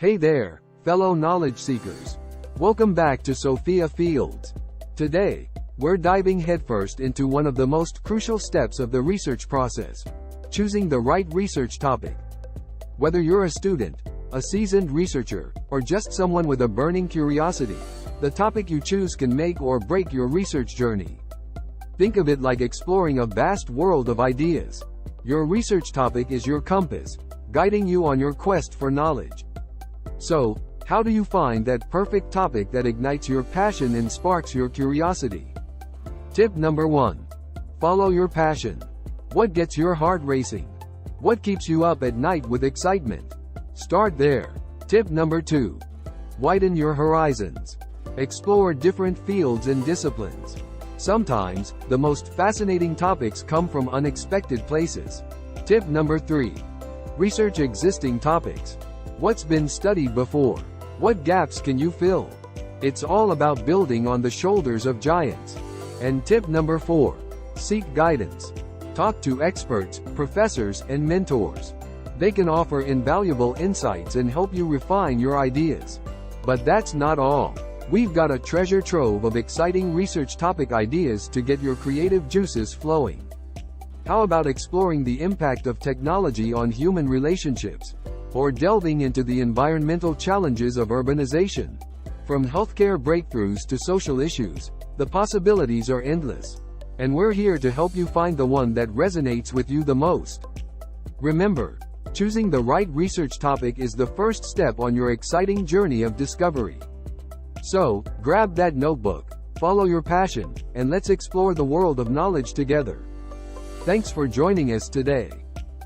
Hey there, fellow knowledge seekers. Welcome back to Sophia Fields. Today, we're diving headfirst into one of the most crucial steps of the research process: choosing the right research topic. Whether you're a student, a seasoned researcher, or just someone with a burning curiosity, the topic you choose can make or break your research journey. Think of it like exploring a vast world of ideas. Your research topic is your compass, guiding you on your quest for knowledge. So, how do you find that perfect topic that ignites your passion and sparks your curiosity? Tip number 1. Follow your passion. What gets your heart racing? What keeps you up at night with excitement? Start there. Tip number 2. Widen your horizons. Explore different fields and disciplines. Sometimes, the most fascinating topics come from unexpected places. Tip number 3. Research existing topics. What's been studied before? What gaps can you fill? It's all about building on the shoulders of giants. And tip number 4. Seek guidance. Talk to experts, professors, and mentors. They can offer invaluable insights and help you refine your ideas. But that's not all. We've got a treasure trove of exciting research topic ideas to get your creative juices flowing. How about exploring the impact of technology on human relationships? Or delving into the environmental challenges of urbanization? From healthcare breakthroughs to social issues, the possibilities are endless. And we're here to help you find the one that resonates with you the most. Remember, choosing the right research topic is the first step on your exciting journey of discovery. So, grab that notebook, follow your passion, and let's explore the world of knowledge together. Thanks for joining us today.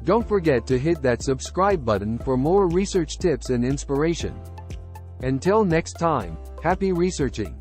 Don't forget to hit that subscribe button for more research tips and inspiration. Until next time, happy researching.